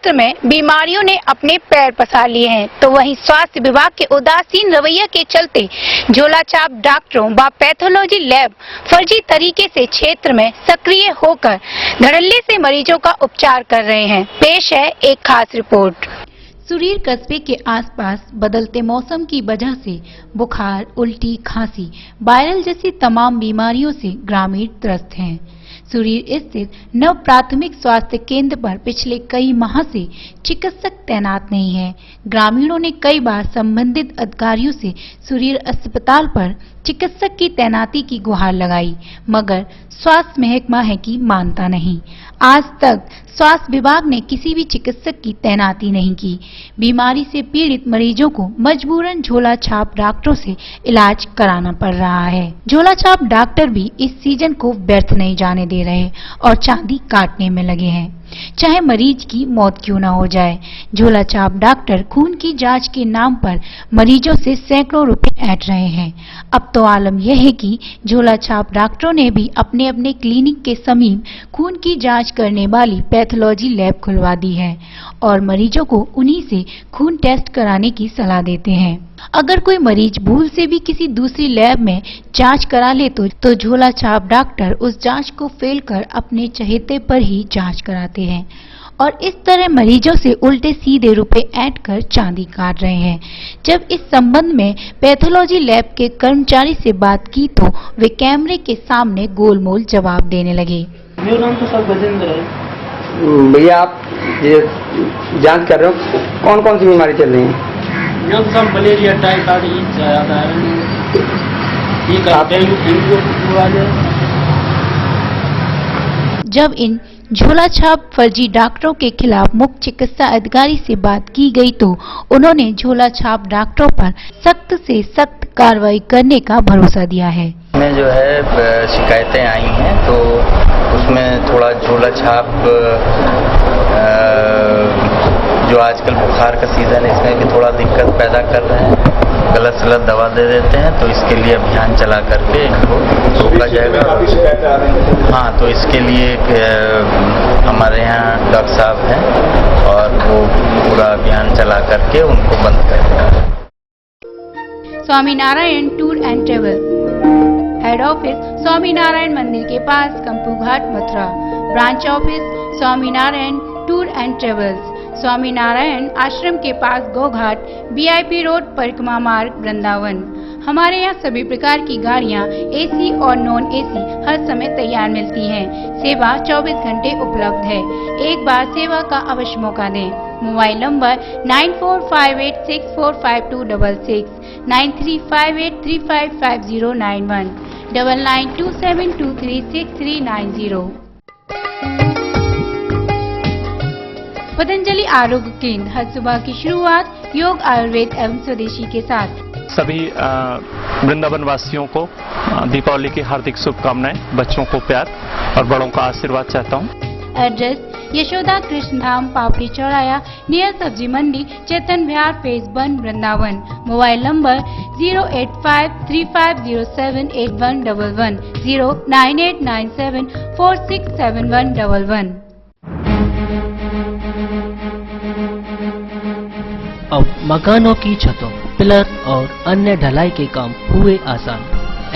क्षेत्र में बीमारियों ने अपने पैर पसार लिए हैं, तो वहीं स्वास्थ्य विभाग के उदासीन रवैये के चलते झोलाछाप डॉक्टरों व पैथोलॉजी लैब फर्जी तरीके से क्षेत्र में सक्रिय होकर धड़ल्ले से मरीजों का उपचार कर रहे हैं। पेश है एक खास रिपोर्ट। सुरीर कस्बे के आसपास बदलते मौसम की वजह से बुखार, उल्टी, खांसी, वायरल जैसी तमाम बीमारियों से ग्रामीण त्रस्त हैं। सुरीर स्थित नव प्राथमिक स्वास्थ्य केंद्र पर पिछले कई माह से चिकित्सक तैनात नहीं है। ग्रामीणों ने कई बार संबंधित अधिकारियों से सुरीर अस्पताल पर चिकित्सक की तैनाती की गुहार लगाई, मगर स्वास्थ्य महकमा है कि मानता नहीं। आज तक स्वास्थ्य विभाग ने किसी भी चिकित्सक की तैनाती नहीं की। बीमारी से पीड़ित मरीजों को मजबूरन झोलाछाप डॉक्टरों से इलाज कराना पड़ रहा है। झोलाछाप डॉक्टर भी इस सीजन को व्यर्थ नहीं जाने दे रहे और चांदी काटने में लगे हैं, चाहे मरीज की मौत क्यों न हो जाए। झोलाछाप डॉक्टर खून की जांच के नाम पर मरीजों से सैकड़ों रुपए ऐंठ रहे हैं। अब तो आलम यह है कि झोलाछाप डॉक्टरों ने भी अपने अपने क्लिनिक के समीप खून की जांच करने वाली पैथोलॉजी लैब खुलवा दी है और मरीजों को उन्हीं से खून टेस्ट कराने की सलाह देते हैं। अगर कोई मरीज भूल से भी किसी दूसरी लैब में जांच करा ले तो झोलाछाप डॉक्टर उस जांच को फेल कर अपने चहेते पर ही जांच कराते हैं और इस तरह मरीजों से उल्टे सीधे रुपए ऐंठ कर चांदी काट रहे हैं। जब इस संबंध में पैथोलॉजी लैब के कर्मचारी से बात की तो वे कैमरे के सामने गोलमोल जवाब देने लगे। मेरा नाम तो सर गजेंद्र है। भैया आप ये जांच कर रहे हो, कौन कौन सी बीमारी चल रही है? यहाँ सब मलेरिया, टाइफाइड, ये ज्यादा है। ये डेंगू हुआ है। जब इन झोलाछाप फर्जी डॉक्टरों के खिलाफ मुख्य चिकित्सा अधिकारी से बात की गई तो उन्होंने झोलाछाप डॉक्टरों पर सख्त से सख्त कार्रवाई करने का भरोसा दिया है। में जो है शिकायतें आई हैं तो उसमें थोड़ा झोलाछाप जो आजकल बुखार का सीजन है इसमें भी थोड़ा दिक्कत पैदा कर रहे हैं, गलत सलत दवा दे देते हैं, तो इसके लिए अभियान चला करके इनको रोका जाएगा। हाँ, तो इसके लिए हमारे यहाँ डॉक्टर साहब हैं और वो पूरा अभियान चला करके उनको बंद करेंगे। Swaminarayan tour and travel, head office Swaminarayan मंदिर के पास कंपू घाट Mathura, branch office Swaminarayan tour and travels, Swaminarayan आश्रम के पास गोघाट, VIP रोड, परिक्रमा मार्ग, वृंदावन। हमारे यहाँ सभी प्रकार की गाड़ियाँ AC और नॉन AC हर समय तैयार मिलती हैं। सेवा 24 घंटे उपलब्ध है। एक बार सेवा का अवश्य मौका दें। Mobile number 9458645266, 9358355091, 9927236390। पतंजलि आरोग्य केंद्र, हर सुबह की शुरुआत योग, आयुर्वेद एवं स्वदेशी के साथ। सभी वृंदावन वासियों को दीपावली की हार्दिक शुभकामनाएं, बच्चों को प्यार और बड़ों का आशीर्वाद चाहता हूं। एड्रेस यशोदा कृष्ण धाम, पापड़ी चौराया, नियर सब्जी मंडी, चेतन विहार, फेज 1, वृंदावन। Mobile number 08535078111, 09897467111। अब मकानों की छतों, पिलर और अन्य ढलाई के काम हुए आसान।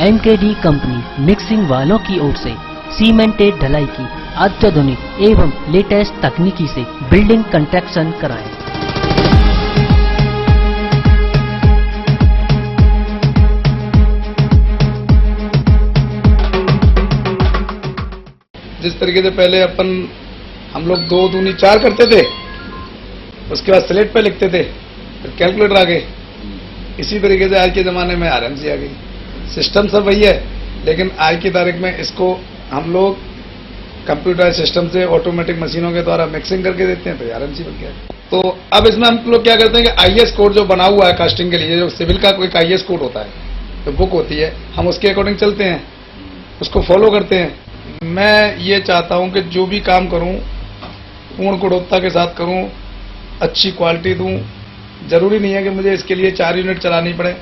MKD कंपनी मिक्सिंग वालों की ओर से सीमेंटेड ढलाई की अत्याधुनिक एवं लेटेस्ट तकनीकी से बिल्डिंग कंस्ट्रक्शन कराएं। जिस तरीके से पहले हम लोग 2 दूनी 4 करते थे, उसके बाद स्लेट पे लिखते थे, फिर कैलकुलेटर आ गए। इसी तरीके से आज के ज़माने में RMC आ गई। सिस्टम सब वही है, लेकिन आज की तारीख में इसको हम लोग कंप्यूटर सिस्टम से ऑटोमेटिक मशीनों के द्वारा मिक्सिंग करके देते हैं, तो RMC बन गया। तो अब इसमें हम लोग क्या करते हैं कि IS कोड जो बना हुआ है कास्टिंग के लिए, जो सिविल का कोई IS कोड होता है, तो बुक होती है, हम उसके अकॉर्डिंग चलते हैं, उसको फॉलो करते हैं। मैं ये चाहता हूँ कि जो भी काम करूँ पूर्ण गुणवत्ता के साथ करूँ, अच्छी क्वालिटी दूं। जरूरी नहीं है कि मुझे इसके लिए 4 यूनिट चलानी पड़े।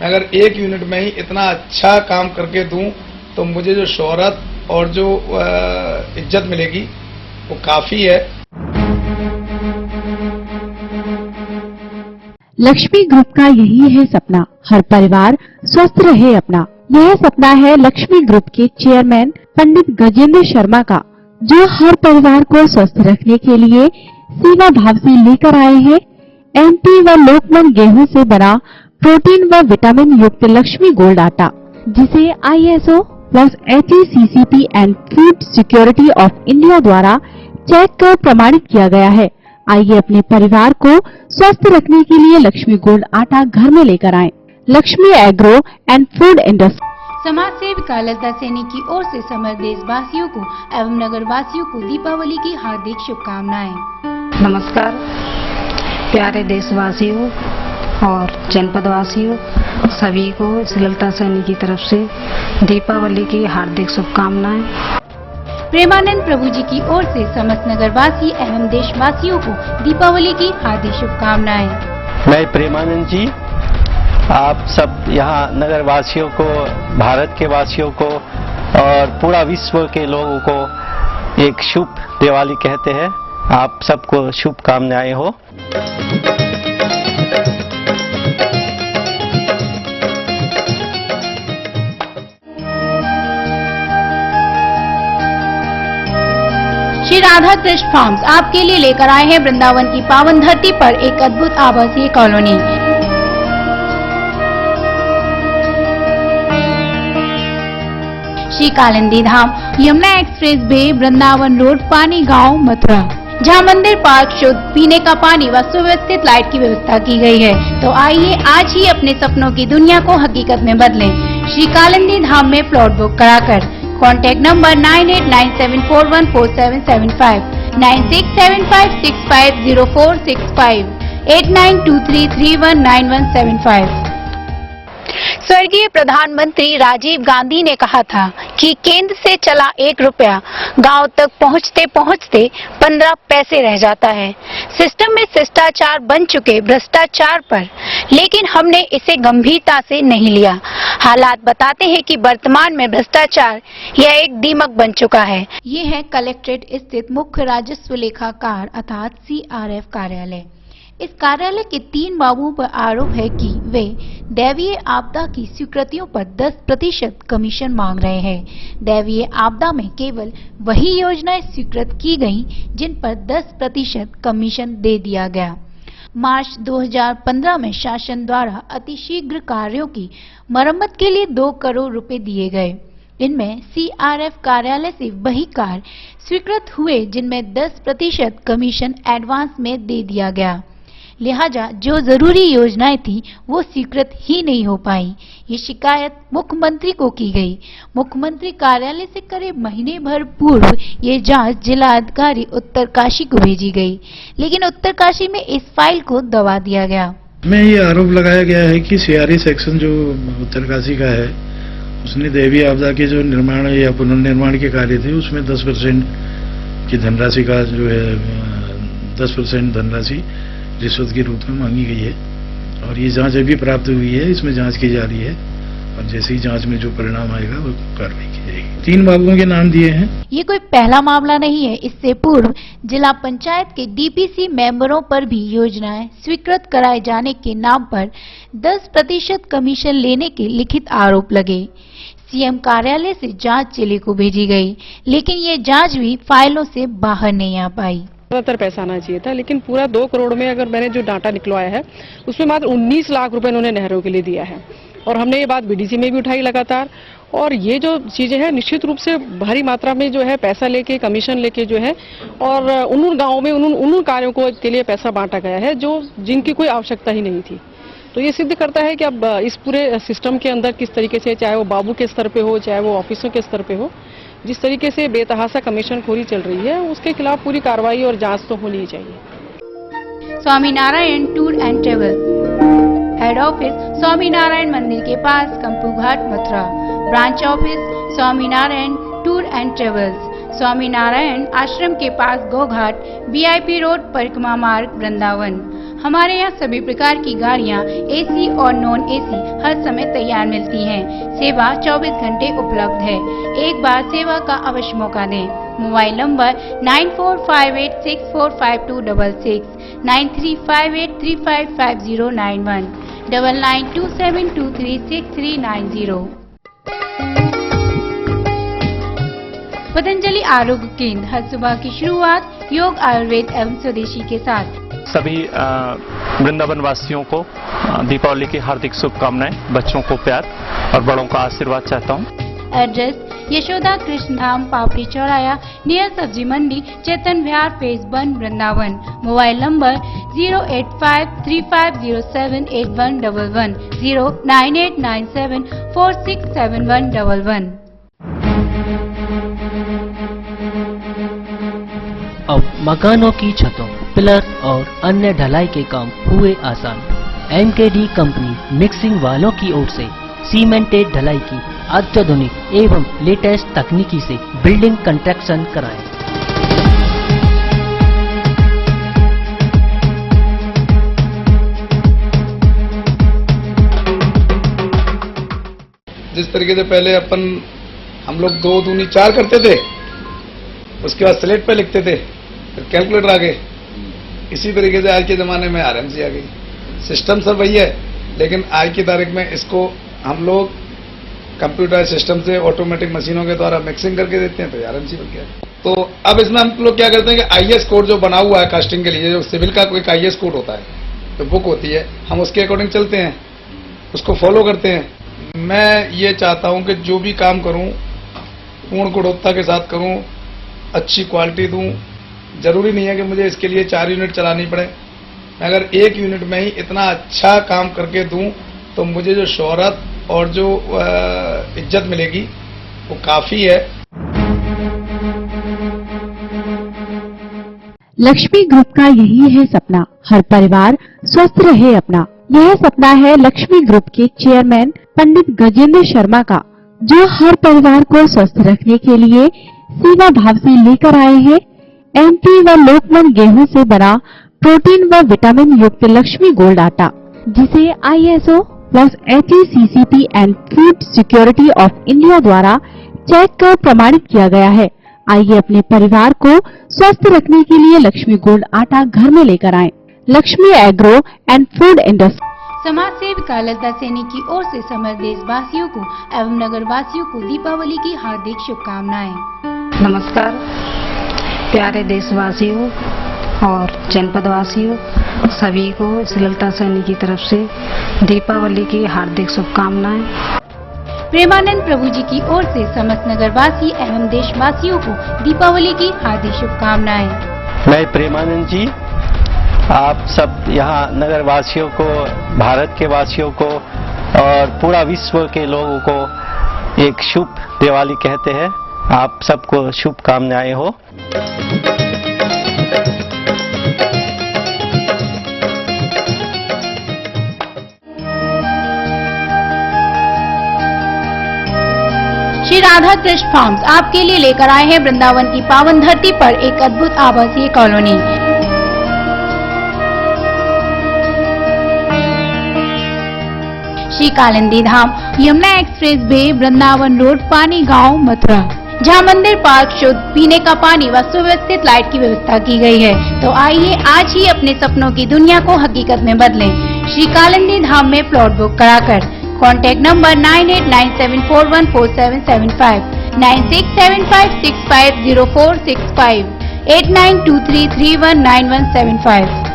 मैं अगर 1 यूनिट में ही इतना अच्छा काम करके दूं तो मुझे जो शोहरत और जो इज्जत मिलेगी वो काफ़ी है। लक्ष्मी ग्रुप का यही है सपना, हर परिवार स्वस्थ रहे अपना। यह सपना है लक्ष्मी ग्रुप के चेयरमैन पंडित गजेंद्र शर्मा का, जो हर परिवार को स्वस्थ रखने के लिए सेवा भाव से लेकर आए हैं एमटी व लोकमन गेहूं से बना प्रोटीन व विटामिन युक्त लक्ष्मी गोल्ड आटा, जिसे ISO plus HACCP and food security of India द्वारा चेक कर प्रमाणित किया गया है। आइए अपने परिवार को स्वस्थ रखने के लिए लक्ष्मी गोल्ड आटा घर में लेकर आएं। Lakshmi agro and food industry. समाज सेविका लता सैनी की ओर से समस्त देशवासियों को एवं नगर वासियों को दीपावली की हार्दिक शुभकामनाएं। नमस्कार प्यारे देशवासियों और जनपद वासियों, सभी को लता सैनी की तरफ से दीपावली की हार्दिक शुभकामनाएं। प्रेमानंद प्रभु जी की ओर से समस्त नगरवासी एवं देशवासियों को दीपावली की हार्दिक शुभकामनाएं। मैं प्रेमानंद जी आप सब यहाँ नगर वासियों को, भारत के वासियों को और पूरा विश्व के लोगों को एक शुभ दिवाली कहते हैं। आप सबको शुभकामनाएं हो। श्री राधा कृष्ण फार्म्स आपके लिए लेकर आए हैं वृंदावन की पावन धरती पर एक अद्भुत आवासीय कॉलोनी। श्री कालिंदी धाम, Yamuna express way, Vrindavan road, पानी गांव, मथुरा, जहां मंदिर, पार्क, शुद्ध पीने का पानी व सुव्यवस्थित लाइट की व्यवस्था की गई है। तो आइए आज ही अपने सपनों की दुनिया को हकीकत में बदलें। श्री कालिंदी धाम में प्लॉट बुक कराकर। Contact number 9897414775, 9675650465, 8923319175। स्वर्गीय प्रधानमंत्री राजीव गांधी ने कहा था कि केंद्र से चला 1 रुपया गांव तक पहुंचते पहुंचते 15 पैसे रह जाता है। सिस्टम में शिष्टाचार बन चुके भ्रष्टाचार पर, लेकिन हमने इसे गंभीरता से नहीं लिया। हालात बताते हैं कि वर्तमान में भ्रष्टाचार यह एक दीमक बन चुका है। ये है कलेक्ट्रेट स्थित मुख्य राजस्व लेखाकार अर्थात CRF कार्यालय। इस कार्यालय के 3 बाबुओं पर आरोप है कि वे दैवीय आपदा की स्वीकृतियों पर 10% कमीशन मांग रहे हैं। दैवीय आपदा में केवल वही योजनाएं स्वीकृत की गईं जिन पर 10% कमीशन दे दिया गया। मार्च 2015 में शासन द्वारा अतिशीघ्र कार्यों की मरम्मत के लिए 2 करोड़ रुपए दिए गए। इनमें CRF कार्यालय से वही कार्य स्वीकृत हुए जिनमें 10% कमीशन एडवांस में दे दिया गया। लिहाजा जो जरूरी योजनाएं थी वो स्वीकृत ही नहीं हो पाई। ये शिकायत मुख्यमंत्री को की गई। मुख्यमंत्री कार्यालय से करीब महीने भर पूर्व ये जांच जिला अधिकारी उत्तरकाशी को भेजी गई, लेकिन उत्तरकाशी में इस फाइल को दबा दिया गया। में ये आरोप लगाया गया है कि CRE सेक्शन जो उत्तरकाशी का है, उसने दैवीय आपदा के जो निर्माण या पुनर्निर्माण के कार्य थे उसमें 10% की धनराशि का जो है 10% धनराशि रिश्वत के रूप में मांगी गई है। और ये जांच अभी प्राप्त हुई है, इसमें जांच की जा रही है और जैसे ही जांच में जो परिणाम आएगा वो कार्रवाई की जाएगी। 3 बाबुओं के नाम दिए हैं। ये कोई पहला मामला नहीं है। इससे पूर्व जिला पंचायत के DPC मेंबरों पर भी योजनाएं स्वीकृत कराए जाने के नाम पर 10% कमीशन लेने के लिखित आरोप लगे। CM कार्यालय से जांच जिले को भेजी गई, लेकिन ये जांच भी फाइलों से बाहर नहीं आ पाई। ज्यादातर पैसा आना चाहिए था, लेकिन पूरा 2 करोड़ में अगर मैंने जो डाटा निकलवाया है उसमें मात्र 19 लाख रुपए उन्होंने नहरों के लिए दिया है। और हमने ये बात BDC में भी उठाई लगातार। और ये जो चीजें हैं निश्चित रूप से भारी मात्रा में जो है पैसा लेके, कमीशन लेके जो है, और उन गाँवों में उन कार्यों के लिए पैसा बांटा गया है जो जिनकी कोई आवश्यकता ही नहीं थी। तो ये सिद्ध करता है कि अब इस पूरे सिस्टम के अंदर किस तरीके से, चाहे वो बाबू के स्तर पे हो, चाहे वो ऑफिसों के स्तर पे हो, जिस तरीके से बेतहासा कमीशनखोरी चल रही है उसके खिलाफ पूरी कार्रवाई और जांच तो होनी ही चाहिए। Swaminarayan tour and travel, head office Swaminarayan मंदिर के पास कंपू घाट, Mathura. Branch office Swaminarayan tour and travels, Swaminarayan आश्रम के पास गोघाट, VIP रोड, परिक्रमा मार्ग, वृंदावन। हमारे यहाँ सभी प्रकार की गाड़ियाँ AC और नॉन AC हर समय तैयार मिलती हैं। सेवा 24 घंटे उपलब्ध है। एक बार सेवा का अवश्य मौका दें। Mobile number 9458645266, 9358355091, 9927236390। पतंजलि आरोग्य केंद्र हर सुबह की शुरुआत योग, आयुर्वेद एवं स्वदेशी के साथ। सभी वृंदावन वासियों को दीपावली की हार्दिक शुभकामनाएं। बच्चों को प्यार और बड़ों का आशीर्वाद चाहता हूं। एड्रेस यशोदा कृष्ण धाम, पापड़ी चौराया, नियर सब्जी मंडी, चेतन विहार, फेज 1, वृंदावन। Mobile number 08535078111, 09897467111। अब मकानों की छतों, पिलर और अन्य ढलाई के काम हुए आसान। एमकेडी कंपनी मिक्सिंग वालों की ओर से सीमेंटेड ढलाई की अत्याधुनिक एवं लेटेस्ट तकनीकी से बिल्डिंग कंस्ट्रक्शन कराएं। जिस तरीके से पहले हम लोग 2 दूनी 4 करते थे, उसके बाद स्लेट पे लिखते थे, फिर कैलकुलेटर आ गए। इसी तरीके से आज के ज़माने में आरएमसी आ गई। सिस्टम सब वही है, लेकिन आज की तारीख में इसको हम लोग कंप्यूटर सिस्टम से ऑटोमेटिक मशीनों के द्वारा मिक्सिंग करके देते हैं, तो आरएमसी बन गया। तो अब इसमें हम लोग क्या करते हैं कि आईएस कोड जो बना हुआ है कास्टिंग के लिए, जो सिविल का कोई आईएस कोड होता है, तो बुक होती है, हम उसके अकॉर्डिंग चलते हैं, उसको फॉलो करते हैं। मैं ये चाहता हूँ कि जो भी काम करूँ पूर्ण गुणवत्ता के साथ करूँ, अच्छी क्वालिटी दूँ। जरूरी नहीं है कि मुझे इसके लिए 4 यूनिट चलानी पड़े। मैं अगर 1 यूनिट में ही इतना अच्छा काम करके दूं तो मुझे जो शोहरत और जो इज्जत मिलेगी वो काफी है। लक्ष्मी ग्रुप का यही है सपना, हर परिवार स्वस्थ रहे अपना। यह सपना है लक्ष्मी ग्रुप के चेयरमैन पंडित गजेंद्र शर्मा का, जो हर परिवार को स्वस्थ रखने के लिए सेवा भाव से लेकर आए हैं एमपी व लोकमन गेहूं से बना प्रोटीन व विटामिन युक्त लक्ष्मी गोल्ड आटा, जिसे ISO plus HACCP and food security of India द्वारा चेक कर प्रमाणित किया गया है। आइए अपने परिवार को स्वस्थ रखने के लिए लक्ष्मी गोल्ड आटा घर में लेकर आएं। Lakshmi agro and food industry. समाज सेविका लता सैनी की ओर से समस्त देशवासियों को एवं नगर वासियों को दीपावली की हार्दिक शुभकामनाएं। नमस्कार प्यारे देशवासियों और जनपद वासियों, सभी को लता सैनी की तरफ से दीपावली की हार्दिक शुभकामनाएं। प्रेमानंद प्रभु जी की ओर से समस्त नगरवासी एवं देशवासियों को दीपावली की हार्दिक शुभकामनाएं। मैं प्रेमानंद जी आप सब यहाँ नगर वासियों को, भारत के वासियों को और पूरा विश्व के लोगों को एक शुभ दिवाली कहते हैं। आप सबको शुभकामनाएं हो। श्री राधा कृष्ण फार्म्स आपके लिए लेकर आए हैं वृंदावन की पावन धरती पर एक अद्भुत आवासीय कॉलोनी। श्री कालिंदी धाम, Yamuna express way, Vrindavan road, पानी गांव, मथुरा, जहां मंदिर, पार्क, शुद्ध पीने का पानी व सुव्यवस्थित लाइट की व्यवस्था की गई है। तो आइए आज ही अपने सपनों की दुनिया को हकीकत में बदलें श्री कालिंदी धाम में प्लॉट बुक कराकर। Contact number 9897414775, 9675650465, 8923319175।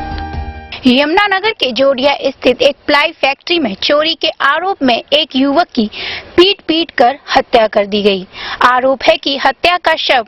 यमुनानगर के जोड़िया स्थित एक प्लाई फैक्ट्री में चोरी के आरोप में एक युवक की पीट कर हत्या कर दी गई। आरोप है कि हत्या का शव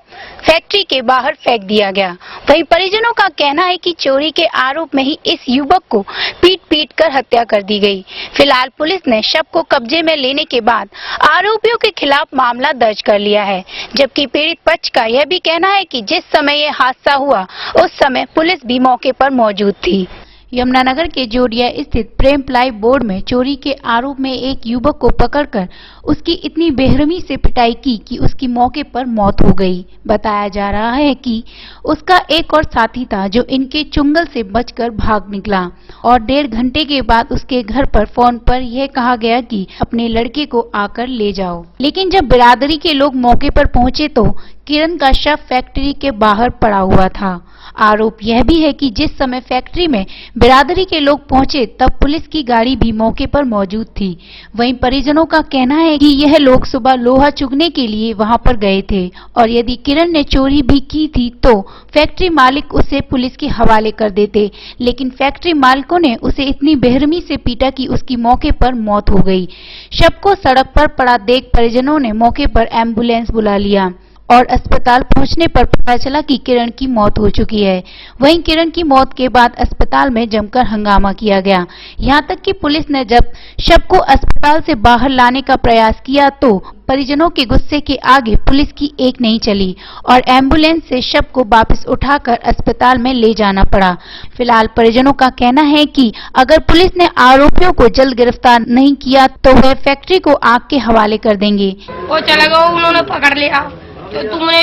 फैक्ट्री के बाहर फेंक दिया गया। वहीं परिजनों का कहना है कि चोरी के आरोप में ही इस युवक को पीट कर हत्या कर दी गई। फिलहाल पुलिस ने शव को कब्जे में लेने के बाद आरोपियों के खिलाफ मामला दर्ज कर लिया है, जबकि पीड़ित पक्ष का यह भी कहना है कि जिस समय यह हादसा हुआ उस समय पुलिस भी मौके पर मौजूद थी। यमुनानगर के जोड़िया स्थित प्रेम प्लाई बोर्ड में चोरी के आरोप में एक युवक को पकड़कर उसकी इतनी बेरहमी से पिटाई की कि उसकी मौके पर मौत हो गई। बताया जा रहा है कि उसका एक और साथी था जो इनके चुंगल से बचकर भाग निकला और 1.5 घंटे के बाद उसके घर पर फोन पर यह कहा गया कि अपने लड़के को आकर ले जाओ। लेकिन जब बिरादरी के लोग मौके पर पहुंचे तो किरण का शव फैक्ट्री के बाहर पड़ा हुआ था। आरोप यह भी है कि जिस समय फैक्ट्री में बिरादरी के लोग पहुंचे तब पुलिस की गाड़ी भी मौके पर मौजूद थी। वहीं परिजनों का कहना है कि यह लोग सुबह लोहा चुगने के लिए वहां पर गए थे और यदि किरण ने चोरी भी की थी तो फैक्ट्री मालिक उसे पुलिस के हवाले कर देते, लेकिन फैक्ट्री मालिकों ने उसे इतनी बेरहमी से पीटा कि उसकी मौके पर मौत हो गई। शव को सड़क पर पड़ा देख परिजनों ने मौके पर एम्बुलेंस बुला लिया और अस्पताल पहुंचने पर पता चला कि किरण की मौत हो चुकी है। वहीं किरण की मौत के बाद अस्पताल में जमकर हंगामा किया गया। यहां तक कि पुलिस ने जब शव को अस्पताल से बाहर लाने का प्रयास किया तो परिजनों के गुस्से के आगे पुलिस की एक नहीं चली और एम्बुलेंस से शव को वापस उठाकर अस्पताल में ले जाना पड़ा। फिलहाल परिजनों का कहना है कि अगर पुलिस ने आरोपियों को जल्द गिरफ्तार नहीं किया तो वह फैक्ट्री को आग के हवाले कर देंगे। वो चला गया, उन्होंने पकड़ लिया तो तुमने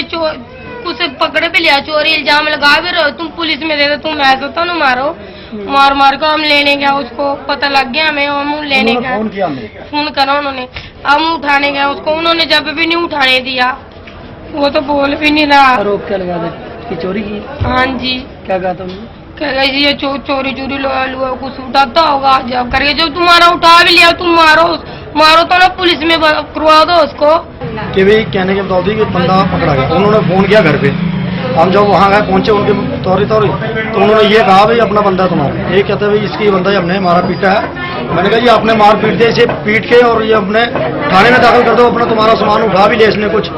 उसे पकड़ पे लिया, चोरी इल्जाम लगा भी रहे हो, तुम पुलिस में दे दो, तुम ऐसा तो ना मारो। मार मार कर हम लेने गया, उसको पता लग गया हमें, हम लेने गया, फोन करा उन्होंने, हम उठाने गया उसको, उन्होंने जब भी नहीं उठाने दिया, वो तो बोल भी नहीं रहा। आरोप क्या लगा दे कि चोरी की? हाँ जी। क्या कहा तुमने? क्या ये चोरी चोरी लोहा कुछ उठाता होगा, जब करके जब तुम्हारा उठा भी लिया तुम मारो तो ना, पुलिस में करवा दो उसको। कि भाई कहने के मुताबिक बंदा पकड़ा गया, उन्होंने फोन किया घर पे, हम जब वहाँ गए पहुंचे उनके तौरी तो उन्होंने ये कहा भाई अपना बंदा तुम्हारा, ये कहते भाई इसकी बंदा ही हमने मारा पीटा है। मैंने कहा ये आपने मार पीट दिया, इसे पीट के और ये अपने थाने में दाखिल कर दो, अपना तुम्हारा सामान उठा भी लिया इसने, कुछ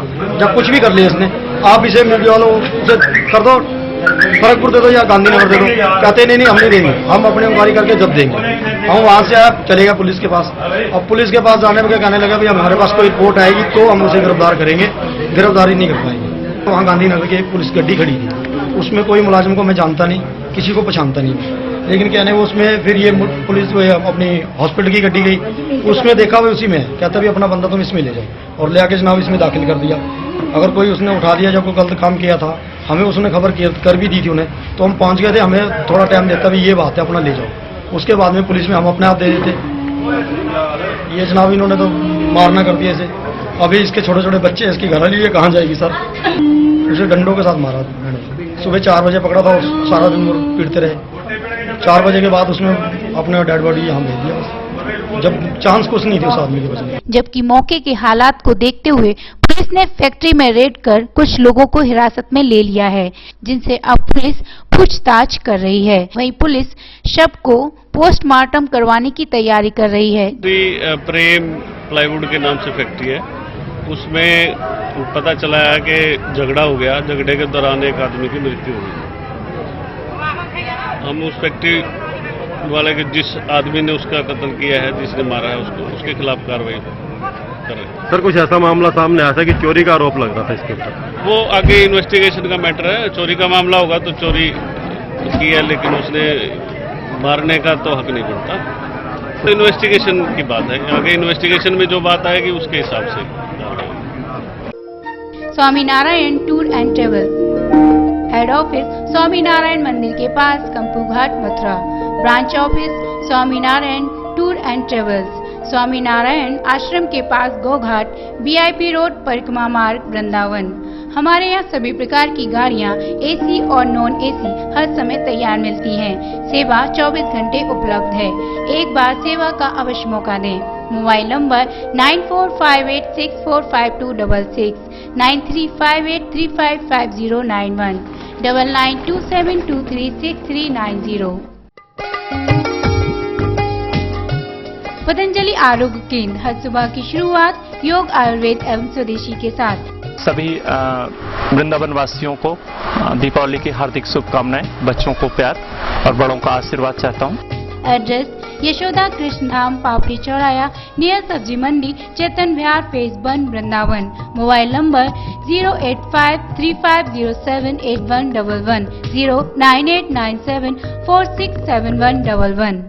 भी कर लिया इसने, आप इसे मीडिया वालों से कर दो, खड़गपुर दे दो या गांधीनगर दे दो। कहते नहीं हम नहीं देंगे, हम अपने इंक्वायरी करके जब देंगे। हम वहाँ से आया चलेगा पुलिस के पास, अब पुलिस के पास जाने में क्या कहने लगा भाई हमारे पास कोई रिपोर्ट आएगी तो हम उसे गिरफ्तार करेंगे, गिरफ्तारी नहीं कर पाएंगे। वहाँ गांधीनगर की एक पुलिस गड्डी खड़ी थी, उसमें कोई मुलाजिम को मैं जानता नहीं, किसी को पहचानता नहीं, लेकिन कहने वो उसमें फिर ये पुलिस अपनी हॉस्पिटल की गड्डी गई, उसमें देखा हुआ उसी में, कहता भी अपना बंदा तुम इसमें ले जाओ, और ले आके जनाब इसमें दाखिल कर दिया। अगर कोई उसने उठा दिया, जब कोई गलत काम किया था हमें उसने खबर कर भी दी थी उन्हें, तो हम पहुंच गए थे, हमें थोड़ा टाइम देता भी ये बात है अपना ले जाओ, उसके बाद में पुलिस में हम अपने आप दे देते। ये जनाब इन्होंने तो मारना कर दिया इसे, अभी इसके छोटे छोटे बच्चे इसकी घर वाली, ये कहाँ जाएगी सर, उसे डंडों के साथ मारा। सुबह 4 बजे पकड़ा था, सारा दिन पीटते रहे, 4 बजे के बाद उसमें अपने डेड बॉडी यहाँ भेज दिया, जब चांस कुछ नहीं थी उस आदमी के बचने। जबकि मौके के हालात को देखते हुए पुलिस ने फैक्ट्री में रेड कर कुछ लोगों को हिरासत में ले लिया है, जिनसे अब पुलिस पूछताछ कर रही है। वहीं पुलिस शव को पोस्टमार्टम करवाने की तैयारी कर रही है। प्रेम प्लाईवुड के नाम से फैक्ट्री है, उसमें पता चला है कि झगड़ा हो गया, झगड़े के दौरान एक आदमी की मृत्यु हो गई। हम उस फैक्ट्री वाले के जिस आदमी ने उसका कत्ल किया है, जिसने मारा है उसको, उसके खिलाफ कार्रवाई कर रहे हैं। सर कुछ ऐसा मामला सामने आया था कि चोरी का आरोप लग रहा था इसके ऊपर? वो आगे इन्वेस्टिगेशन का मैटर है, चोरी का मामला होगा तो चोरी की है, लेकिन उसने मारने का तो हक नहीं बनता, तो इन्वेस्टिगेशन की बात है, आगे इन्वेस्टिगेशन में जो बात आएगी उसके हिसाब से। Swaminarayan tour and travel, head office Swaminarayan मंदिर के पास कंपू घाट Mathura, branch office Swaminarayan tour and travels, Swaminarayan आश्रम के पास गोघाट, VIP रोड परिक्रमा मार्ग वृंदावन। हमारे यहाँ सभी प्रकार की गाड़ियाँ AC और नॉन AC हर समय तैयार मिलती हैं। सेवा 24 घंटे उपलब्ध है, एक बार सेवा का अवश्य मौका दें। Mobile number 9458645266, 9358355091, 9927236390। पतंजलि आरोग्य केंद्र, हर सुबह की शुरुआत योग, आयुर्वेद एवं स्वदेशी के साथ। सभी वृंदावन वासियों को दीपावली की हार्दिक शुभकामनाएं, बच्चों को प्यार और बड़ों का आशीर्वाद चाहता हूं। एड्रेस यशोदा कृष्ण धाम, पापड़ी चौराया, नियर सब्जी मंडी, चेतन विहार, फेज 1, वृंदावन। Mobile number 08535078111, 09897467111।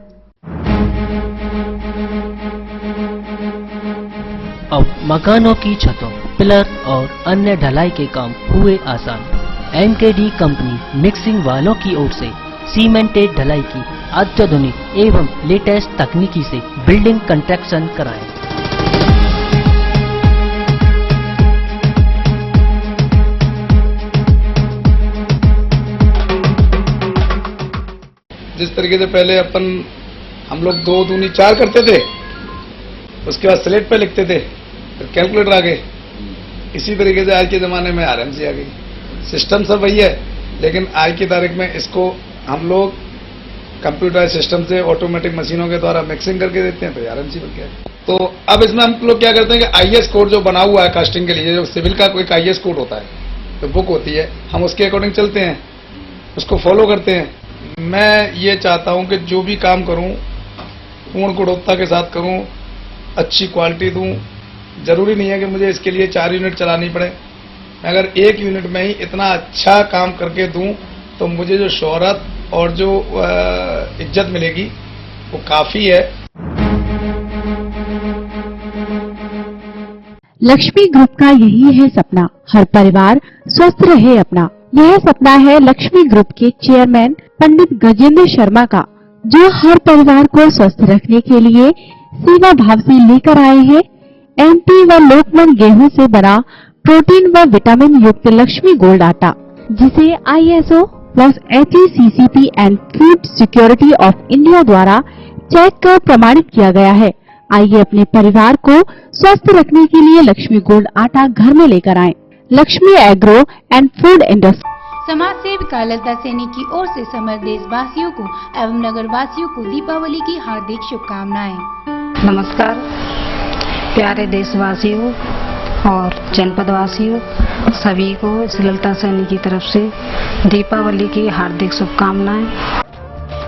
अब मकानों की छतों, पिलर और अन्य ढलाई के काम हुए आसान। MKD कंपनी मिक्सिंग वालों की ओर से सीमेंटेड ढलाई की अत्याधुनिक एवं लेटेस्ट तकनीकी से बिल्डिंग कंस्ट्रक्शन कराएं। जिस तरीके से पहले हम लोग 2 दूनी 4 करते थे, उसके बाद स्लेट पे लिखते थे, फिर कैलकुलेटर आ गए। इसी तरीके से आज के ज़माने में आरएमसी आ गई। सिस्टम सब वही है, लेकिन आज की तारीख में इसको हम लोग कंप्यूटर सिस्टम से ऑटोमेटिक मशीनों के द्वारा मिक्सिंग करके देते हैं, तो आरएमसी बन गया। तो अब इसमें हम लोग क्या करते हैं कि आईएस कोड जो बना हुआ है कास्टिंग के लिए, जो सिविल का कोई आईएस कोड होता है, तो बुक होती है, हम उसके अकॉर्डिंग चलते हैं, उसको फॉलो करते हैं। मैं ये चाहता हूं कि जो भी काम करूं पूर्ण गुणवत्ता के साथ करूं, अच्छी क्वालिटी दूं। जरूरी नहीं है कि मुझे इसके लिए 4 यूनिट चलानी पड़े। अगर 1 यूनिट में ही इतना अच्छा काम करके दूं तो मुझे जो शोहरत और जो इज्जत मिलेगी वो काफी है। लक्ष्मी ग्रुप का यही है सपना, हर परिवार स्वस्थ रहे अपना। यह सपना है लक्ष्मी ग्रुप के चेयरमैन पंडित गजेंद्र शर्मा का, जो हर परिवार को स्वस्थ रखने के लिए सेवा भाव से लेकर आए हैं एमपी व लोकमन गेहूं से बना प्रोटीन व विटामिन युक्त लक्ष्मी गोल्ड आटा, जिसे ISO plus HACCP and food security of India द्वारा चेक कर प्रमाणित किया गया है। आइए अपने परिवार को स्वस्थ रखने के लिए लक्ष्मी गोल्ड आटा घर में लेकर आएं। Lakshmi agro and food industry. समाज सेविका ललिता सैनी की ओर से समस्त देशवासियों को एवं नगर वासियों को दीपावली की हार्दिक शुभकामनाएं। नमस्कार प्यारे देशवासियों और जनपद वासियों, सभी को ललिता सैनी की तरफ से दीपावली की हार्दिक शुभकामनाएं।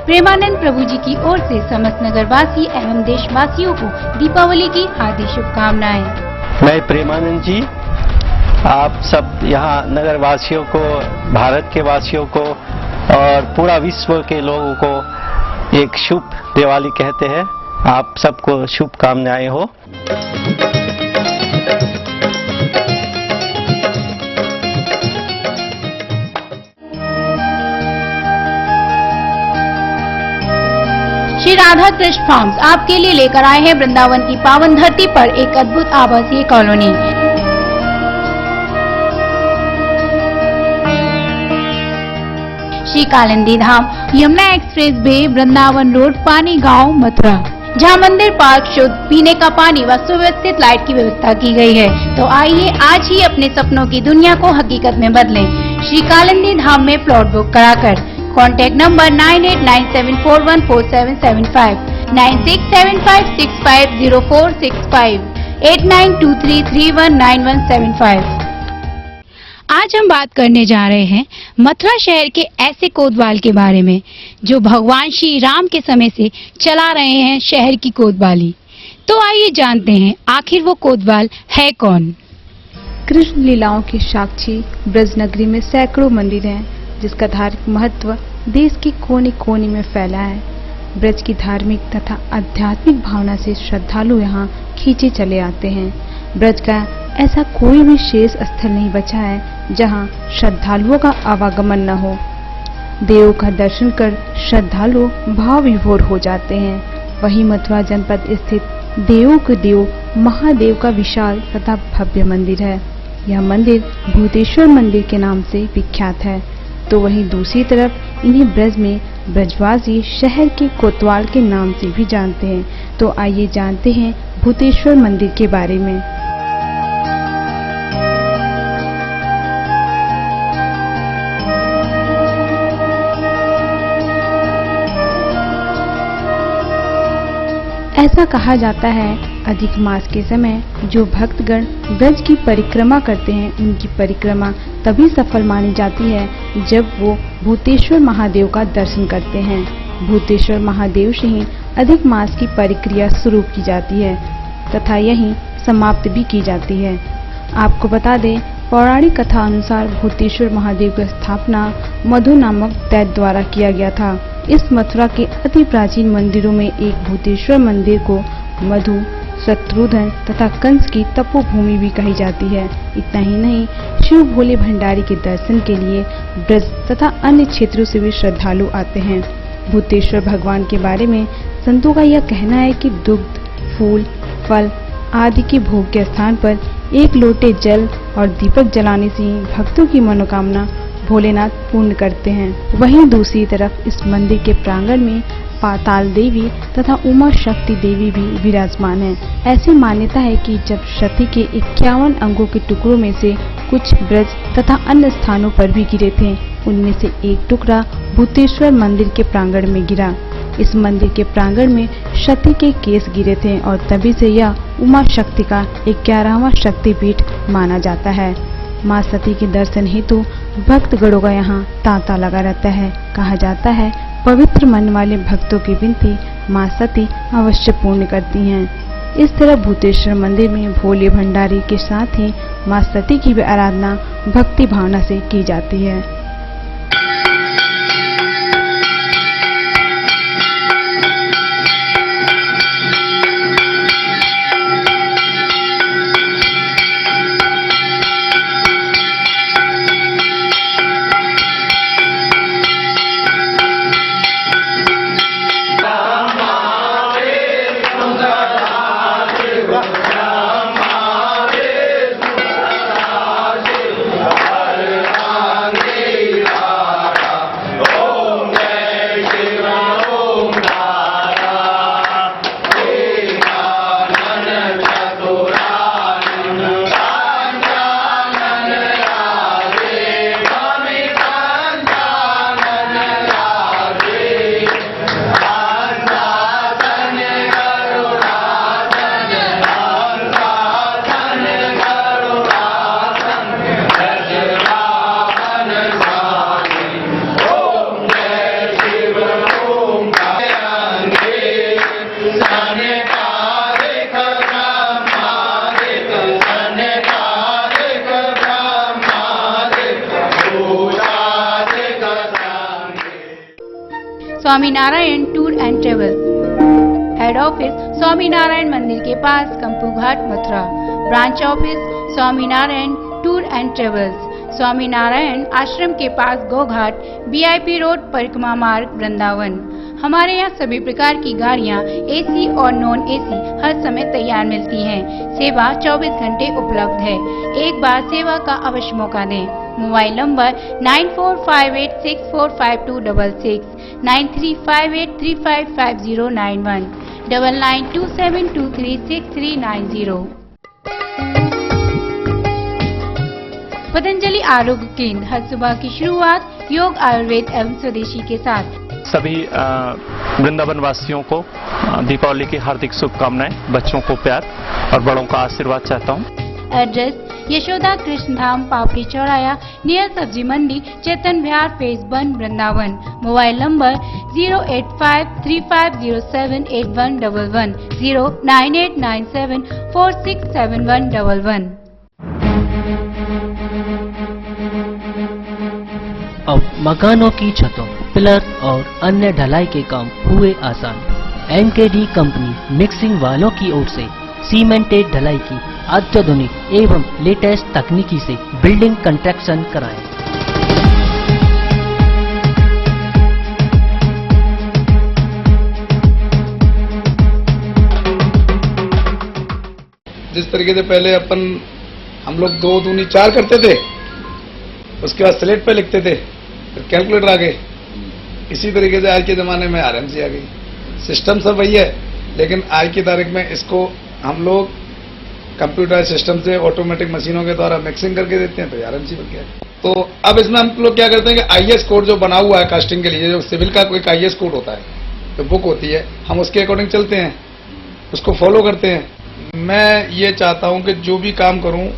प्रेमानंद प्रभु जी की ओर से समस्त नगरवासी एवं देशवासियों को दीपावली की हार्दिक शुभकामनाएं। मैं प्रेमानंद जी आप सब यहाँ नगर वासियों को, भारत के वासियों को और पूरा विश्व के लोगों को एक शुभ दिवाली कहते हैं। आप सबको शुभकामनाएं हो। श्री राधा कृष्ण फार्म्स आपके लिए लेकर आए हैं वृंदावन की पावन धरती पर एक अद्भुत आवासीय कॉलोनी। श्री कालिंदी धाम, Yamuna express way, Vrindavan road, पानी गांव, मथुरा, जहां मंदिर, पार्क, शुद्ध पीने का पानी व सुव्यवस्थित लाइट की व्यवस्था की गई है। तो आइए आज ही अपने सपनों की दुनिया को हकीकत में बदलें। श्री कालिंदी धाम में प्लॉट बुक कराकर कॉन्टैक्ट नंबर 9897414775, 9675650465, 8923319175। आज हम बात करने जा रहे हैं मथुरा शहर के ऐसे कोतवाल के बारे में जो भगवान श्री राम के समय से चला रहे हैं शहर की कोतवाली। तो आइए जानते हैं आखिर वो कोतवाल है कौन। कृष्ण लीलाओं की साक्षी ब्रज नगरी में सैकड़ों मंदिर हैं, जिसका धार्मिक महत्व देश के कोने कोने में फैला है। ब्रज की धार्मिक तथा आध्यात्मिक भावना से श्रद्धालु यहाँ खींचे चले आते हैं। ब्रज का ऐसा कोई भी शेष स्थल नहीं बचा है जहाँ श्रद्धालुओं का आवागमन न हो। देवों का दर्शन कर श्रद्धालु भाव विभोर हो जाते हैं। वहीं मथुरा जनपद स्थित देवों के देव महादेव का विशाल तथा भव्य मंदिर है। यह मंदिर भूतेश्वर मंदिर के नाम से विख्यात है। तो वहीं दूसरी तरफ इन्हीं ब्रज में ब्रजवासी शहर के कोतवाल के नाम से भी जानते हैं। तो आइए जानते हैं भूतेश्वर मंदिर के बारे में। ऐसा कहा जाता है अधिक मास के समय जो भक्तगण ब्रज की परिक्रमा करते हैं, उनकी परिक्रमा तभी सफल मानी जाती है जब वो भूतेश्वर महादेव का दर्शन करते हैं। भूतेश्वर महादेव से ही अधिक मास की परिक्रिया शुरू की जाती है तथा यहीं समाप्त भी की जाती है। आपको बता दें, पौराणिक कथा अनुसार भूतेश्वर महादेव की स्थापना मधु नामक दैत्य द्वारा किया गया था। इस मथुरा के अति प्राचीन मंदिरों में एक भूतेश्वर मंदिर को मधु, शत्रुघ्न तथा कंस की तपोभूमि भी कही जाती है। इतना ही नहीं, शिव भोले भंडारी के दर्शन के लिए ब्रज तथा अन्य क्षेत्रों से भी श्रद्धालु आते हैं। भूतेश्वर भगवान के बारे में संतों का यह कहना है कि दुग्ध, फूल, फल आदि के भोग के स्थान पर एक लोटे जल और दीपक जलाने से ही भक्तों की मनोकामना भोलेनाथ पूर्ण करते हैं। वहीं दूसरी तरफ इस मंदिर के प्रांगण में पाताल देवी तथा उमा शक्ति देवी भी विराजमान है। ऐसी मान्यता है कि जब सती के 51 अंगों के टुकड़ों में से कुछ ब्रज तथा अन्य स्थानों पर भी गिरे थे, उनमें से एक टुकड़ा भूतेश्वर मंदिर के प्रांगण में गिरा। इस मंदिर के प्रांगण में सती के केस गिरे थे और तभी से यह उमा शक्ति का 11वां शक्तिपीठ माना जाता है। मां सती के दर्शन हेतु भक्तगणों का यहाँ तांता लगा रहता है। कहा जाता है पवित्र मन वाले भक्तों की विनती मां सती अवश्य पूर्ण करती हैं। इस तरह भूतेश्वर मंदिर में भोले भंडारी के साथ ही मां सती की भी आराधना भक्ति भावना से की जाती है। Swaminarayan tour and travel head office Swaminarayan मंदिर के पास कंपू घाट Mathura. Branch office Swaminarayan tour and travels Swaminarayan आश्रम के पास गोघाट VIP रोड परिक्रमा मार्ग वृंदावन। हमारे यहाँ सभी प्रकार की गाड़ियाँ AC और नॉन AC हर समय तैयार मिलती हैं। सेवा 24 घंटे उपलब्ध है। एक बार सेवा का अवश्य मौका दें। Mobile number 9458645266, 9358355091, 9927236390। पतंजलि आरोग्य केंद्र हर सुबह की शुरुआत योग आयुर्वेद एवं स्वदेशी के साथ। सभी वृंदावन वासियों को दीपावली की हार्दिक शुभकामनाएं। बच्चों को प्यार और बड़ों का आशीर्वाद चाहता हूं। एड्रेस यशोदा कृष्ण धाम पापड़ी चौराया नियर सब्जी मंडी चेतन विहार फेज 1 वृंदावन। Mobile number 08535078111, 09897467111। अब मकानों की छतों, पिलर और अन्य ढलाई के काम हुए आसान। MKD कंपनी मिक्सिंग वालों की ओर से सीमेंटेड ढलाई की अत्याधुनिक एवं लेटेस्ट तकनीकी से बिल्डिंग कंस्ट्रक्शन कराएं। जिस तरीके से पहले हम लोग 2 दूनी 4 करते थे, उसके बाद स्लेट पे लिखते थे, फिर कैलकुलेटर आ गए। इसी तरीके से आज के ज़माने में RMC आ गई। सिस्टम सब वही है, लेकिन आज की तारीख में इसको हम लोग कंप्यूटर सिस्टम से ऑटोमेटिक मशीनों के द्वारा मिक्सिंग करके देते हैं, तो RMC बन गया। तो अब इसमें हम लोग क्या करते हैं कि IS कोड जो बना हुआ है कास्टिंग के लिए, जो सिविल का कोई IS कोड होता है, जो बुक होती है, हम उसके अकॉर्डिंग चलते हैं, उसको फॉलो करते हैं। मैं ये चाहता हूँ कि जो भी काम करूँ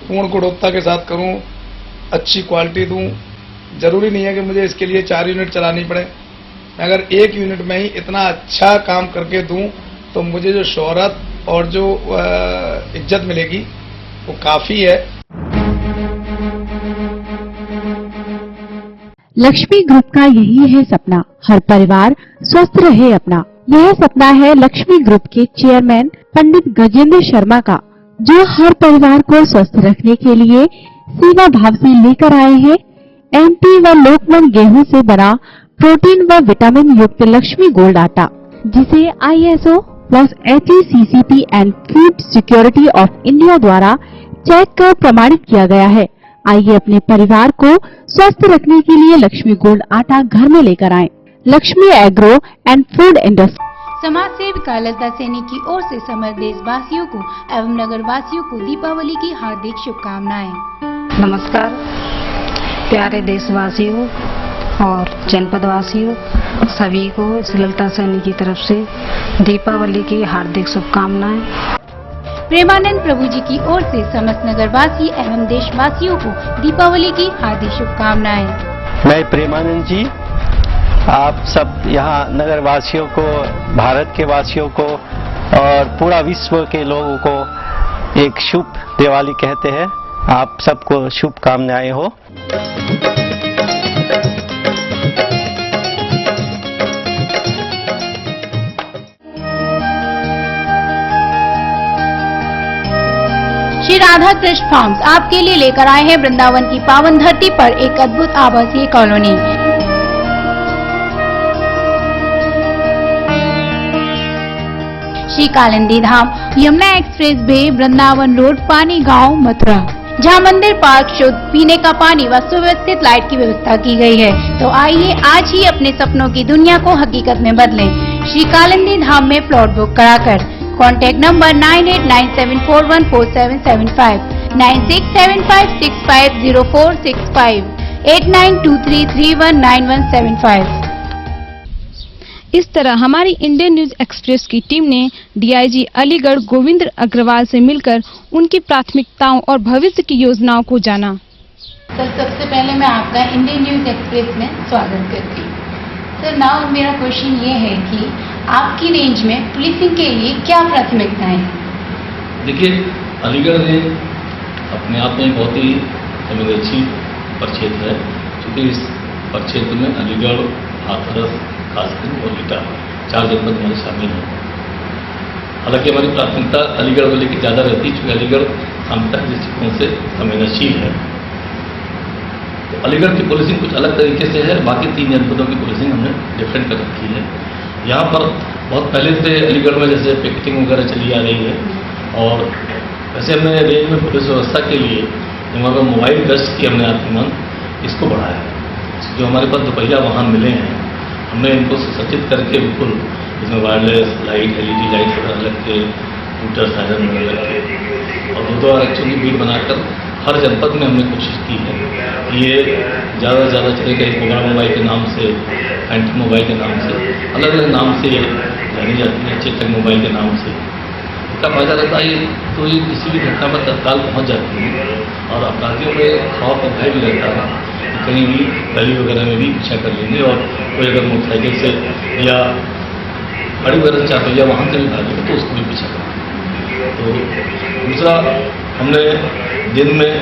पूर्ण गुणवत्ता के साथ करूँ, अच्छी क्वालिटी दूँ। जरूरी नहीं है कि मुझे इसके लिए 4 यूनिट चलानी पड़े। मैं अगर 1 यूनिट में ही इतना अच्छा काम करके दूं तो मुझे जो शोहरत और जो इज्जत मिलेगी वो काफी है। लक्ष्मी ग्रुप का यही है सपना, हर परिवार स्वस्थ रहे अपना। यह सपना है लक्ष्मी ग्रुप के चेयरमैन पंडित गजेंद्र शर्मा का, जो हर परिवार को स्वस्थ रखने के लिए सेवा भाव से लेकर आए हैं MP व लोकमन गेहूं से बना प्रोटीन व विटामिन युक्त लक्ष्मी गोल्ड आटा, जिसे ISO plus HACCP and food security of India द्वारा चेक कर प्रमाणित किया गया है। आइए अपने परिवार को स्वस्थ रखने के लिए लक्ष्मी गोल्ड आटा घर में लेकर आएं। Lakshmi agro and food industry. समाज सेविका लता सैनी की ओर से समस्त देशवासियों को एवं नगर वासियों को दीपावली की हार्दिक शुभकामनाएं। नमस्कार प्यारे देशवासियों और जनपद वासियों, सभी को लता सैनी की तरफ से दीपावली की हार्दिक शुभकामनाएं। प्रेमानंद प्रभु जी की ओर से समस्त नगरवासी एवं देशवासियों को दीपावली की हार्दिक शुभकामनाएं। मैं प्रेमानंद जी आप सब यहाँ नगर वासियों को, भारत के वासियों को और पूरा विश्व के लोगों को एक शुभ दिवाली कहते हैं। आप सबको शुभकामनाएं हो। श्री राधा कृष्ण फार्म्स आपके लिए लेकर आए हैं वृंदावन की पावन धरती पर एक अद्भुत आवासीय कॉलोनी। श्री कालिंदी धाम, Yamuna express way, Vrindavan road, पानी गांव, मथुरा, जहां मंदिर, पार्क, शुद्ध पीने का पानी व सुव्यवस्थित लाइट की व्यवस्था की गई है। तो आइए आज ही अपने सपनों की दुनिया को हकीकत में बदलें। श्री कालिंदी धाम में प्लॉट बुक कराकर। Contact number 9897414775, 9675650465, 8923319175। इस तरह हमारी इंडियन न्यूज एक्सप्रेस की टीम ने डीआईजी अलीगढ़ गोविंद अग्रवाल से मिलकर उनकी प्राथमिकताओं और भविष्य की योजनाओं को जाना। सर, सबसे पहले मैं आपका इंडियन न्यूज एक्सप्रेस में स्वागत करती हूँ। सर, नाउ मेरा क्वेश्चन ये है कि आपकी रेंज में पुलिसिंग के लिए क्या प्राथमिकताएं हैं? देखिए, अलीगढ़ रेंज अपने आप में बहुत ही संवेदनशील परिक्षेत्र है, क्योंकि इस परिक्षेत्र में अलीगढ़, हाथरस, कासगंज और इटावा 4 जनपद हमारे शामिल हैं। हालांकि हमारी प्राथमिकता अलीगढ़ को लेकर ज़्यादा रहती है, क्योंकि अलीगढ़ सांप्रदायिक दृष्टिकोण से संवेदनशील है। तो अलीगढ़ की पुलिसिंग कुछ अलग तरीके से है, बाकी 3 जनपदों की पुलिसिंग हमने डिफरेंट कर रखी है। यहाँ पर बहुत पहले से अलीगढ़ में जैसे पिकेटिंग वगैरह चली आ रही है, और वैसे हमने रेंज में पुलिस व्यवस्था के लिए वहाँ पर मोबाइल गश्त की हमने आत्मान इसको बढ़ाया है। जो हमारे पास दोपहिया वाहन मिले हैं, हमने इनको सुसज्जित करके बिल्कुल इसमें वायरलेस लाइट, LED लाइट वगैरह लग के, स्कूटर साइरन वगैरह लग के, और 2 आरक्षों की भीड़ बनाकर हर जनपद में हमने कोशिश की है कि ये ज़्यादा से ज़्यादा चलेगा। एक कोबरा मोबाइल के नाम से, फैंटम मोबाइल के नाम से, अलग अलग नाम से जानी जाती है, चेतक मोबाइल के नाम से। इसका फायदा रहता है तो ये किसी भी घटना पर तत्काल पहुंच जाती है, और अपराधियों में खौफ और भय भी रहता है कि कहीं भी गली वगैरह में भी पीछा कर लेंगे, और कोई अगर मोटरसाइकिल से या गाड़ी वगैरह से 4 पहिया वाहन से भी भागेगा तो उसको भी पीछा करेंगे। तो दूसरा, हमने दिन में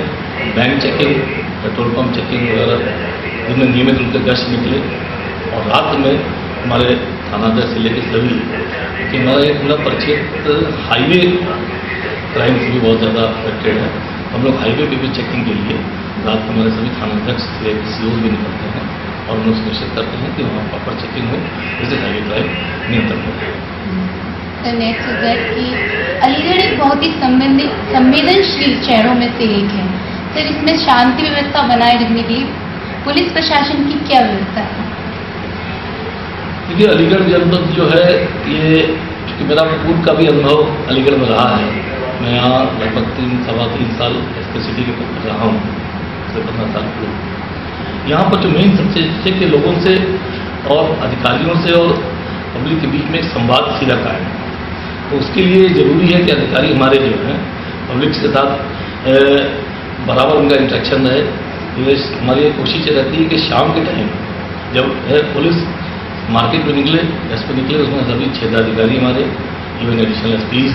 bank checking, petrol pump checking वगैरह दिन में नियमित रूप से गश्त निकले, और रात में हमारे थानाध्यक्ष से लेकर सभी कि हमारा एक पूरा परिक्षेत्र हाईवे क्राइम से भी बहुत ज़्यादा अफेक्टेड है। हम लोग हाईवे पे भी चेकिंग के लिए रात को हमारे सभी थानाध्यक्ष से COs भी निकलते हैं, और हम लोग सुनिश्चित करते हैं कि वहाँ प्रॉपर चेकिंग हो, जिससे हाईवे क्राइम नियंत्रण हो। नेक्स्ट इज दैट कि अलीगढ़ एक बहुत ही संवेदनशील शहरों में से एक है। सर, इसमें शांति व्यवस्था बनाए रखने के लिए पुलिस प्रशासन की क्या व्यवस्था है? देखिए, अलीगढ़ जनपद जो है, ये चूँकि मेरा पूर्व का भी अनुभव अलीगढ़ में रहा है। मैं यहाँ लगभग 3-3.25 साल SP सिटी के पद पर रहा हूँ, 15 साल पूर्व। यहाँ पर जो मेन सबसे के लोगों से और अधिकारियों से और पब्लिक के बीच में एक संवाद सीधा कायम है। तो उसके लिए ज़रूरी है कि अधिकारी हमारे जो हैं पब्लिक के साथ बराबर उनका इंटरेक्शन रहे। हमारी कोशिश रहती है कि शाम के टाइम जब पुलिस मार्केट में निकले, SP निकले, उसमें सभी क्षेत्राधिकारी हमारे, even additional SPs,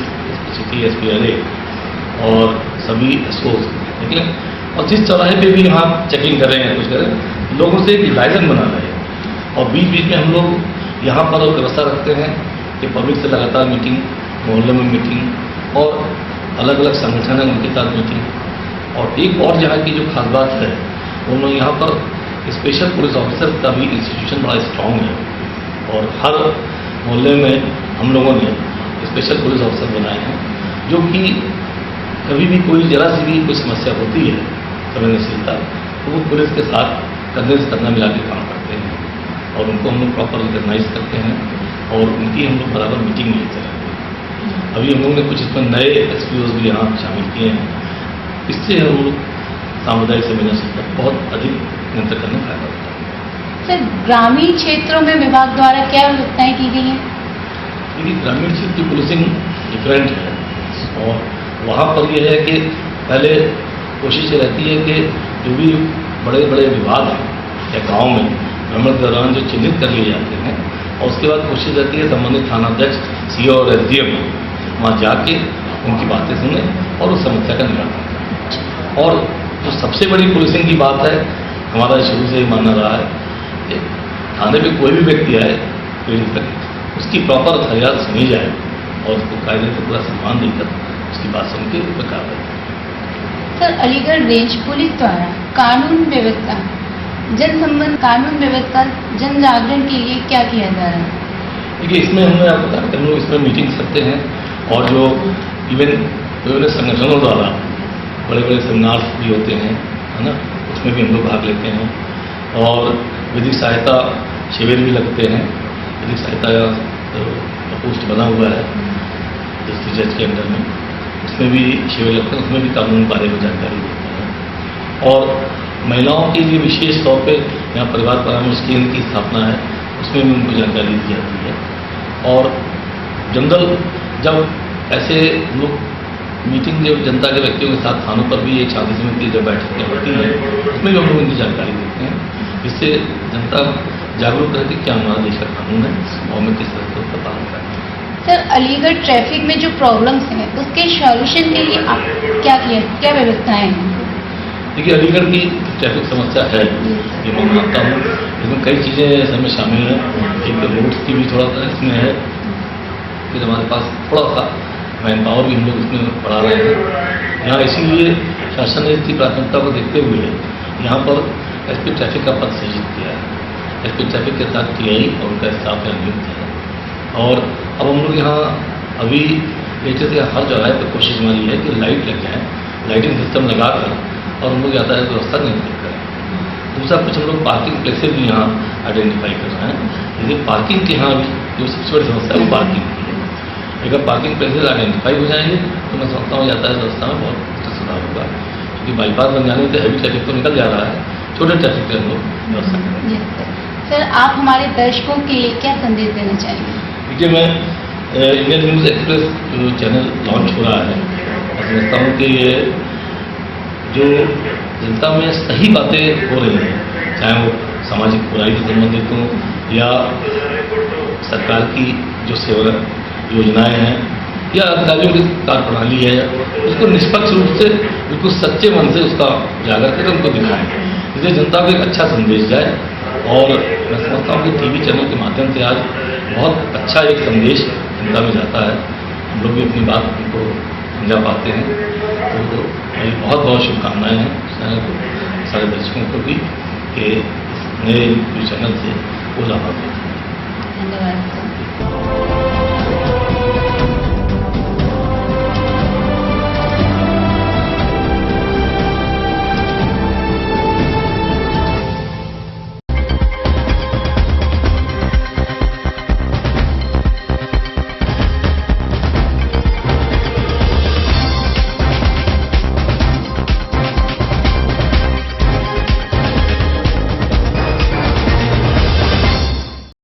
city SP RA और सभी SOs निकले, और जिस चौराहे पे भी हम चेकिंग कर रहे हैं, कुछ करें, लोगों से एक डिवाइजन बना रहे हैं। और बीच बीच में हम लोग यहाँ पर व्यवस्था रखते हैं कि पब्लिक से लगातार मीटिंग, मोहल्ले में मीटिंग, और अलग अलग संगठन है उनके साथ मीटिंग। और एक और यहाँ की जो खास बात है, उन लोग यहाँ पर स्पेशल पुलिस ऑफिसर का भी इंस्टीट्यूशन बड़ा स्ट्रॉन्ग है, और हर मोहल्ले में हम लोगों ने स्पेशल पुलिस ऑफिसर बनाए हैं, जो कि कभी भी कोई जरा सी भी कोई समस्या होती है संवेदनशीलता, तो वो पुलिस के साथ कंधे से कंधा मिला के काम करते हैं और उनको हम लोग प्रॉपर रिकॉग्नाइज करते हैं और उनकी हम लोग बराबर मीटिंग नहीं चलाते हैं। अभी हम लोग ने कुछ इसमें नए एक्सपीरियंस भी यहाँ शामिल किए हैं, इससे हम लोग सामुदायिक संवेदनशीलता बहुत अधिक नियंत्रण करने में फायदा होता है। सर, ग्रामीण क्षेत्रों में विभाग द्वारा क्या व्यवस्थाएं की गई हैं? देखिए, ग्रामीण क्षेत्र की पुलिसिंग डिफरेंट है और वहाँ पर यह है कि पहले कोशिश रहती है कि जो भी बड़े बड़े विवाद हैं या गाँव में भ्रमण के दौरान जो चिन्हित कर लिए जाते हैं और उसके बाद कोशिश रहती है संबंधित थानाध्यक्ष, सीओ और एसडीएम वहाँ जाके उनकी बातें सुने और उस समस्या का निराकरण करें। और जो सबसे बड़ी पुलिसिंग की बात है, हमारा शुरू से ही मानना रहा है कि थाने पे कोई भी व्यक्ति आए पीड़ित तक, उसकी प्रॉपर फरियाद सुनी जाए और उसको कायदे से पूरा सम्मान देकर उसकी बात सुन के उस पर कार्रवाई। सर, अलीगढ़ रेंज पुलिस द्वारा कानून व्यवस्था, जन संबंध कानून व्यवस्था, जन जागरण के लिए क्या किया जा रहा है? देखिए, इसमें हमने आपको बताया कि हम लोग इसमें मीटिंग्स करते हैं और जो इवन विभिन्न संगठनों द्वारा बड़े बड़े सेमिनार्स भी होते हैं, है ना, उसमें भी हम लोग भाग लेते हैं और विधिक सहायता शिविर भी लगते हैं। विधिक सहायता पोस्ट बना हुआ है डिस्ट्रिक्ट जज के अंडर में, उसमें भी शिविर लगते हैं, उसमें भी कानून बारे में जानकारी देते हैं। और महिलाओं के लिए विशेष तौर पे यहाँ परिवार परामर्श केंद्र की स्थापना है, उसमें भी उनको जानकारी दी जाती है। और जनरल जब ऐसे लोग मीटिंग जब जनता के व्यक्तियों के साथ थानों पर भी एक शांति समिति की जब बैठकें होती हैं, उसमें भी हम लोग उनकी जानकारी देते हैं, जिससे जनता जागरूक रहे कि क्या हमारा देश का कानून है और हमें किस तरह से उसका पालन करना है। सर, अलीगढ़ ट्रैफिक में जो प्रॉब्लम्स हैं उसके सॉल्यूशन के लिए आप क्या व्यवस्थाएं हैं? देखिए, अलीगढ़ की ट्रैफिक समस्या है, ये मैं मानता हूँ, इसमें कई चीज़ें इसमें शामिल हैं। एक रोड्स की भी थोड़ा सा इसमें है, फिर हमारे पास थोड़ा सा मैन पावर भी हम लोग इसमें बढ़ा रहे हैं। यहाँ इसीलिए शासन ने इसकी प्राथमिकता को देखते हुए यहाँ पर एसपी ट्रैफिक का पद सृजित किया है। एसपी ट्रैफिक के साथ टीआई और उनका स्टाफ यहाँ नियुक्त है और अब हम लोग यहाँ अभी जैसे हर जगह पर कोशिश हमारी है कि लाइट लग जाए, लाइटिंग सिस्टम लगाकर और हम लोग यातायात व्यवस्था नियंत्रित करें। दूसरा कुछ हम लोग पार्किंग प्लेसेज भी यहाँ आइडेंटिफाई कर रहे हैं। यदि पार्किंग के यहाँ जो सबसे बड़ी समस्या है वो पार्किंग की है। अगर पार्किंग प्लेसेज आइडेंटिफाई हो जाएंगे तो मैं समझता हूँ यातायात व्यवस्था में बहुत अच्छा सुधार होगा, क्योंकि बाईपास बन जाने से हैवी ट्रैफिक तो निकल जा रहा है, छोटे ट्रैफिक पे हम लोग व्यवस्था करेंगे। सर, आप हमारे दर्शकों के लिए क्या संदेश देना चाहेंगे? देखिए, मैं इंडियन न्यूज़ एक्सप्रेस जो चैनल लॉन्च हो रहा है, मैं समझता हूँ कि ये जो जनता में सही बातें हो रही हैं, चाहे वो सामाजिक बुराई से संबंधित हों या सरकार की जो सेवा योजनाएं हैं या अधिकारियों की कार्यप्रणाली है, उसको निष्पक्ष रूप से बिल्कुल सच्चे मन से उसका उजागर करके उनको दिखाएं, जिससे जनता को एक अच्छा संदेश जाए। और मैं समझता हूँ कि टीवी चैनल के माध्यम से आज बहुत अच्छा एक संदेश जनता में जाता है, हम लोग भी अपनी बात उनको समझा पाते हैं। तो मेरी बहुत बहुत शुभकामनाएं हैं चैनल को, सारे दर्शकों को भी, कि नए चैनल से वो लाभ। धन्यवाद।